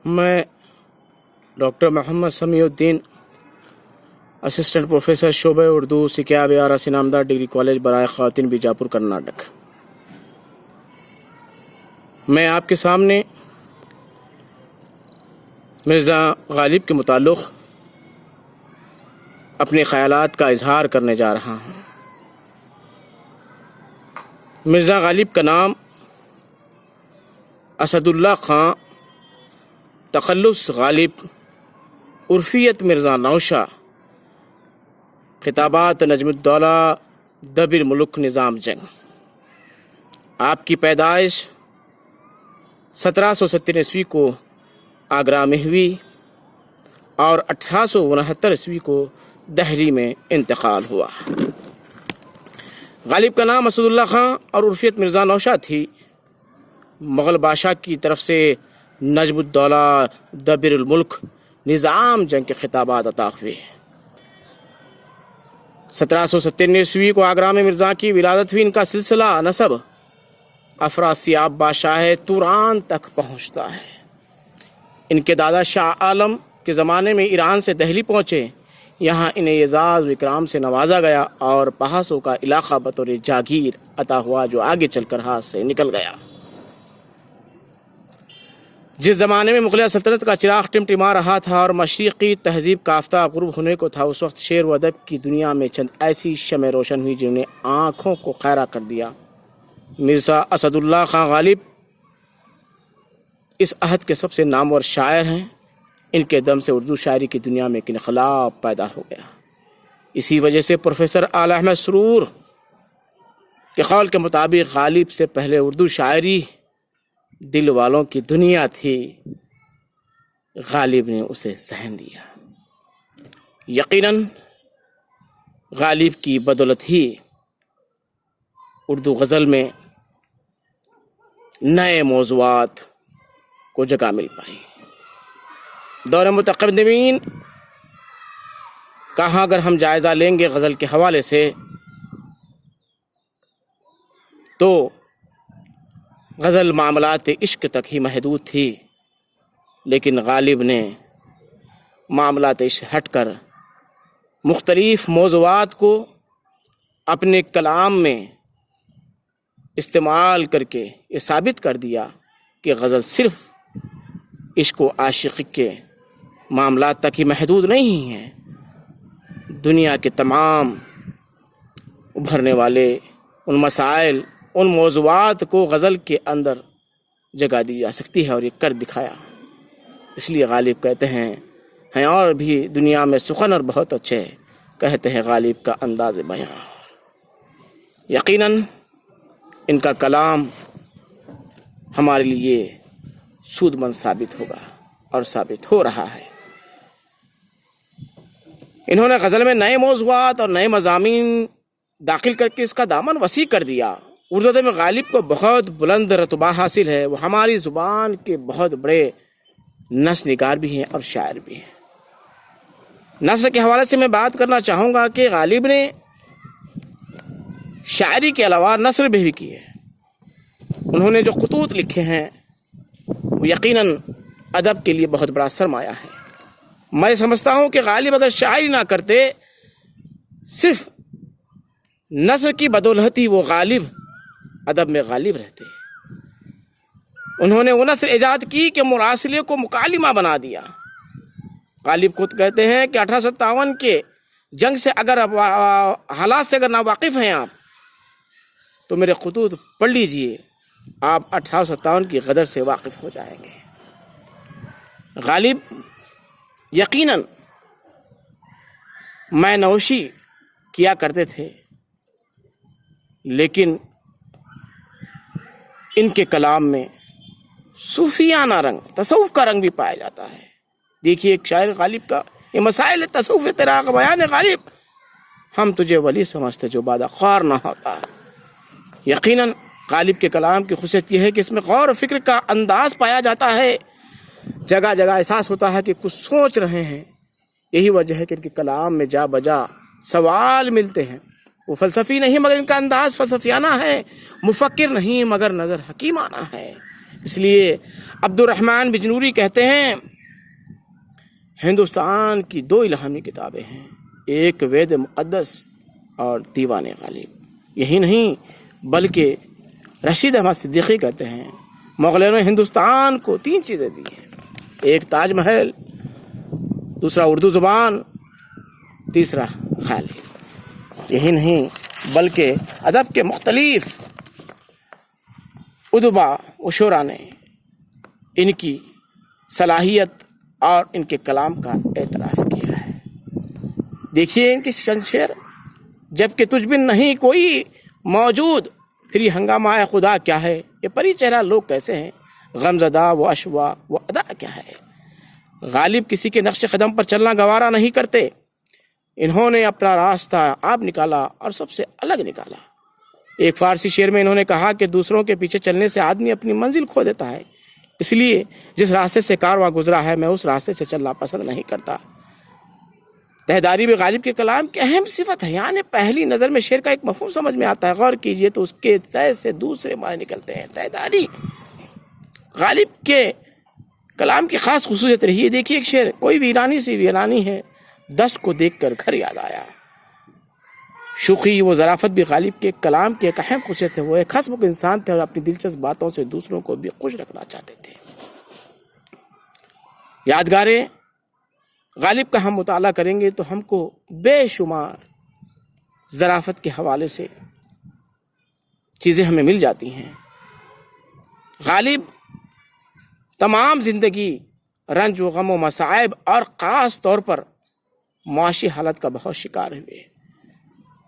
میں ڈاکٹر محمد سمیع الدین assistant professor شعبہ Urdu سکیاب are Namdar degree college برائے خواتین بیجاپور کرناٹک۔ میں آپ کے سامنے مرزا غالب کے متعلق اپنے خیالات کا اظہار کرنے جا رہا ہوں۔ مرزا غالب کا نام اسد اللہ خان تخلص غالب عرفیت مرزا نوشہ خطابات نجم الدولہ دبیر ملک نظام جنگ۔ آپ کی پیدائش 1770 عیسوی کو آگرہ میں ہوئی اور 1869 عیسوی کو دہلی میں انتقال ہوا۔ غالب کا نام اسد اللہ خان اور عرفیت مرزا نوشہ تھی۔ مغل بادشاہ کی طرف سے نجم الدولہ دبیر الملک نظام جنگ کے خطابات عطا ہوئے۔ 1797 عیسوی کو آگرہ میں مرزا کی ولادت ہوئی۔ ان کا سلسلہ نسب افراسیاب بادشاہ توران تک پہنچتا ہے۔ ان کے دادا شاہ عالم کے زمانے میں ایران سے دہلی پہنچے۔ یہاں انہیں اعزاز و اکرام سے نوازا گیا اور پہاسوں کا علاقہ بطور جاگیر عطا ہوا، جو آگے چل کر ہاتھ سے نکل گیا۔ جس زمانے میں مغلیہ سلطنت کا چراغ ٹمٹما رہا تھا اور مشرقی تہذیب کا آفتاب غروب ہونے کو تھا، اس وقت شعر و ادب کی دنیا میں چند ایسی شمع روشن ہوئی جنہوں نے آنکھوں کو خیرہ کر دیا۔ مرزا اسد اللہ خان غالب اس عہد کے سب سے نامور شاعر ہیں۔ ان کے دم سے اردو شاعری کی دنیا میں ایک انقلاب پیدا ہو گیا۔ اسی وجہ سے پروفیسر اعلی احمد سرور کے قول کے مطابق غالب سے پہلے اردو شاعری دل والوں کی دنیا تھی، غالب نے اسے ذہن دیا۔ یقیناً غالب کی بدولت ہی اردو غزل میں نئے موضوعات کو جگہ مل پائی۔ دور متقدمین کہاں اگر ہم جائزہ لیں گے غزل کے حوالے سے تو غزل معاملات عشق تک ہی محدود تھی، لیکن غالب نے معاملات عشق ہٹ کر مختلف موضوعات کو اپنے کلام میں استعمال کر کے یہ ثابت کر دیا کہ غزل صرف عشق و عاشقی کے معاملات تک ہی محدود نہیں ہے۔ دنیا کے تمام ابھرنے والے ان مسائل، ان موضوعات کو غزل کے اندر جگہ دی جا سکتی ہے، اور یہ کر دکھایا۔ اس لیے غالب کہتے ہیں اور بھی دنیا میں سخن اور بہت اچھے، کہتے ہیں غالب کا انداز بیان۔ یقیناً ان کا کلام ہمارے لیے سود مند ثابت ہوگا اور ثابت ہو رہا ہے۔ انہوں نے غزل میں نئے موضوعات اور نئے مضامین داخل کر کے اس کا دامن وسیع کر دیا۔ اردو ادب میں غالب کو بہت بلند رتبہ حاصل ہے۔ وہ ہماری زبان کے بہت بڑے نثر نگار بھی ہیں اور شاعر بھی ہیں۔ نثر کے حوالے سے میں بات کرنا چاہوں گا کہ غالب نے شاعری کے علاوہ نثر بھی کی ہے۔ انہوں نے جو خطوط لکھے ہیں وہ یقیناً ادب کے لیے بہت بڑا سرمایہ ہے۔ میں سمجھتا ہوں کہ غالب اگر شاعری نہ کرتے، صرف نثر کی بدولت ہی وہ غالب ادب میں غالب رہتے۔ انہوں نے وہ نثر ایجاد کی کہ مراسلے کو مکالمہ بنا دیا۔ غالب خود کہتے ہیں کہ 1857 کے جنگ سے اگر حالات سے اگر نا واقف ہیں آپ تو میرے خطوط پڑھ لیجئے، آپ 1857 کی غدر سے واقف ہو جائیں گے۔ غالب یقیناً میں نوشی کیا کرتے تھے، لیکن ان کے کلام میں صوفیانہ رنگ، تصوف کا رنگ بھی پایا جاتا ہے۔ دیکھیے ایک شاعر غالب کا یہ مسائل تصوف تیرا بیان ہے غالب، ہم تجھے ولی سمجھتے جو بعد خوار نہ ہوتا۔ یقیناً غالب کے کلام کی خصوصیت یہ ہے کہ اس میں غور و فکر کا انداز پایا جاتا ہے۔ جگہ جگہ احساس ہوتا ہے کہ کچھ سوچ رہے ہیں۔ یہی وجہ ہے کہ ان کے کلام میں جا بجا سوال ملتے ہیں۔ وہ فلسفی نہیں مگر ان کا انداز فلسفیانہ ہے، مفکر نہیں مگر نظر حکیمانہ ہے۔ اس لیے عبد الرحمن بجنوری کہتے ہیں ہندوستان کی دو الہامی کتابیں ہیں، ایک وید مقدس اور دیوان غالب۔ یہی نہیں بلکہ رشید احمد صدیقی کہتے ہیں مغلوں نے ہندوستان کو 3 چیزیں دی ہیں، ایک تاج محل، دوسرا اردو زبان، تیسرا غالب۔ یہی نہیں بلکہ ادب کے مختلف ادبا و شعراء نے ان کی صلاحیت اور ان کے کلام کا اعتراف کیا ہے۔ دیکھیے ان کے چند شعر: جب کہ تجھ بن نہیں کوئی موجود، پھر یہ ہنگامہ خدا کیا ہے، یہ پری چہرہ لوگ کیسے ہیں، غم زدہ و اشوا و ادا کیا ہے۔ غالب کسی کے نقش قدم پر چلنا گوارا نہیں کرتے، انہوں نے اپنا راستہ آپ نکالا اور سب سے الگ نکالا۔ ایک فارسی شعر میں انہوں نے کہا کہ دوسروں کے پیچھے چلنے سے آدمی اپنی منزل کھو دیتا ہے، اس لیے جس راستے سے کارواں گزرا ہے میں اس راستے سے چلنا پسند نہیں کرتا۔ تہداری بھی غالب کے کلام کی اہم صفت ہے، یعنی پہلی نظر میں شعر کا ایک مفہوم سمجھ میں آتا ہے، غور کیجئے تو اس کے تہ سے دوسرے معنی نکلتے ہیں۔ تہداری غالب کے کلام کی خاص خصوصیت رہی ہے۔ دیکھیے ایک شعر: کوئی ویرانی سی ویرانی ہے، دشت کو دیکھ کر گھر یاد آیا۔ شوخی و ظرافت بھی غالب کے کلام کی ایک اہم خصوصیت ہے، وہ ایک ہنس مکھ انسان تھے اور اپنی دلچسپ باتوں سے دوسروں کو بھی خوش رکھنا چاہتے تھے۔ یادگاریں غالب کا ہم مطالعہ کریں گے تو ہم کو بے شمار ظرافت کے حوالے سے چیزیں ہمیں مل جاتی ہیں۔ غالب تمام زندگی رنج و غم و مصائب اور خاص طور پر معاشی حالت کا بہت شکار ہوئے،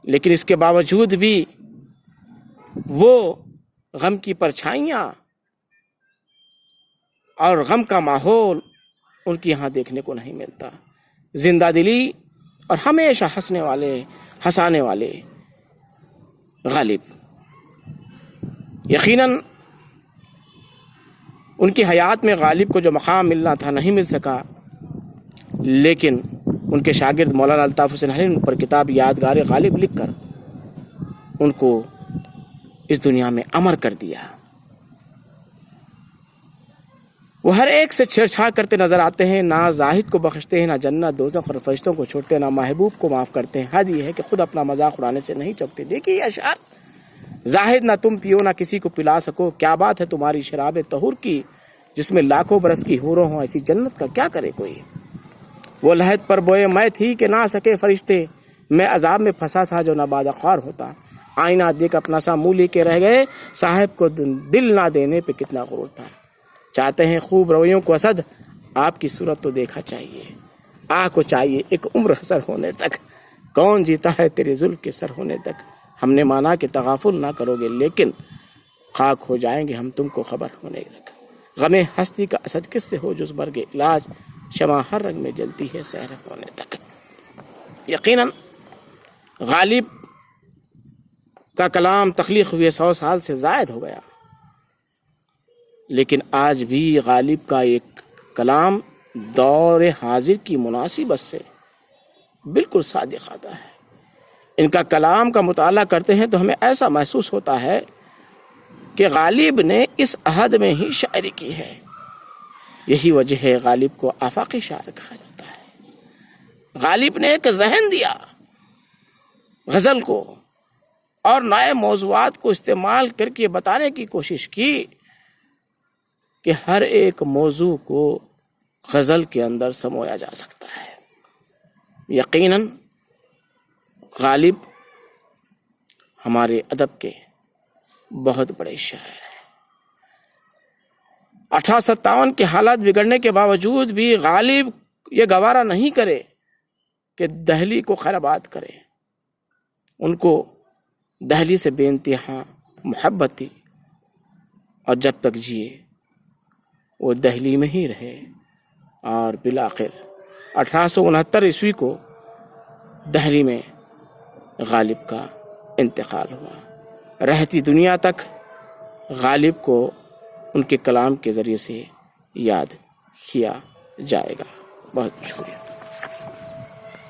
لیکن اس کے باوجود بھی وہ غم کی پرچھائیاں اور غم کا ماحول ان کی یہاں دیکھنے کو نہیں ملتا۔ زندہ دلی اور ہمیشہ ہنسانے والے غالب، یقیناً ان کی حیات میں غالب کو جو مقام ملنا تھا نہیں مل سکا، لیکن ان کے شاگرد مولانا الطاف حسین حلیم ان پر کتاب یادگار غالب لکھ کر ان کو اس دنیا میں امر کر دیا۔ وہ ہر ایک سے چھیڑ چھاڑ کرتے نظر آتے ہیں، نہ زاہد کو بخشتے ہیں، نہ جنت دوزخ اور فرشتوں کو چھوڑتے ہیں، نہ محبوب کو معاف کرتے ہیں۔ حد یہ ہے کہ خود اپنا مذاق اڑانے سے نہیں چوکتے۔ دیکھیے یہ اشعار: زاہد نہ تم پیو نہ کسی کو پلا سکو، کیا بات ہے تمہاری شراب طہور کی، جس میں لاکھوں برس کی حوروں ہوں، ایسی جنت کا کیا کرے کوئی۔ وہ لحد پر بوئے میں تھی کہ نہ سکے فرشتے، میں عذاب میں پھنسا تھا جو نہ بادخوار ہوتا، آئینہ دیکھ اپنا سا منہ لے کے رہ گئے، صاحب کو دل نہ دینے پہ کتنا غرور تھا۔ چاہتے ہیں خوب رویوں کو اسد، آپ کی صورت تو دیکھا چاہیے، کو چاہیے ایک عمر سر ہونے تک، کون جیتا ہے تیرے زلف کے سر ہونے تک۔ ہم نے مانا کہ تغافل نہ کرو گے، لیکن خاک ہو جائیں گے ہم تم کو خبر ہونے تک۔ غم ہستی کا اسد کس سے ہو جز برگ علاج، شمع ہر رنگ میں جلتی ہے سحر ہونے تک۔ یقیناً غالب کا کلام تخلیق ہوئے 100 سال سے زائد ہو گیا، لیکن آج بھی غالب کا ایک کلام دور حاضر کی مناسبت سے بالکل صادق آتا ہے۔ ان کا کلام کا مطالعہ کرتے ہیں تو ہمیں ایسا محسوس ہوتا ہے کہ غالب نے اس عہد میں ہی شاعری کی ہے۔ یہی وجہ ہے غالب کو آفاقی شاعر کہا جاتا ہے۔ غالب نے ایک ذہن دیا غزل کو اور نئے موضوعات کو استعمال کر کے بتانے کی کوشش کی کہ ہر ایک موضوع کو غزل کے اندر سمویا جا سکتا ہے۔ یقیناً غالب ہمارے ادب کے بہت بڑے شاعر ہیں۔ 1857 کے حالات بگڑنے کے باوجود بھی غالب یہ گوارا نہیں کرے کہ دہلی کو خرابات کرے۔ ان کو دہلی سے بے انتہا محبت تھی اور جب تک جیے وہ دہلی میں ہی رہے، اور بالآخر 1869 عیسوی کو دہلی میں غالب کا انتقال ہوا۔ رہتی دنیا تک غالب کو ان کے کلام کے ذریعے سے یاد کیا جائے گا۔ بہت شکریہ۔